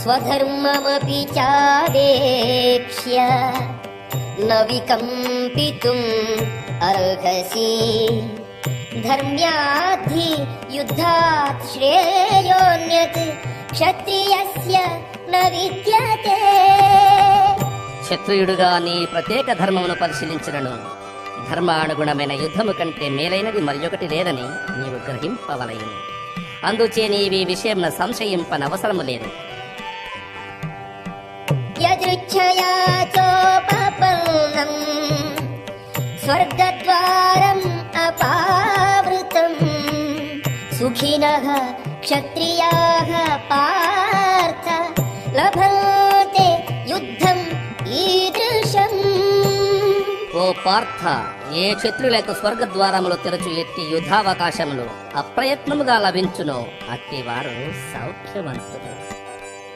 స్వధర్మమపి చావేక్ష్య న వికంపితుం అర్హసి ధర్మ్యాద్ధి యుద్ధాత్ శ్రేయోన్యత్ క్షత్రియస్య న విద్యతే. క్షత్రియుడుగా నీ ప్రత్యేక ధర్మమును పరిశీలించినను ధర్మానుగుణమైన యుద్ధము కంటే మేలైనది మరియొకటి లేదని నీవు గ్రహింపవలయును. అందుచే నీవి విషయమున సంశయింపనవసరము లేదు. యదృచ్ఛయా చోపపన్నం స్వర్గద్వారం అపావృతం సుఖినః క్షత్రియాః పార్థ లభంతే యుద్ధం ఈదృశం. ఓ పార్థ, ఏ క్షత్రులకు స్వర్గద్వారములు తెరచు ఎట్టి యుద్ధావకాశములు అప్రయత్నముగా లభించునో అట్టివారు సౌఖ్యవంతులు.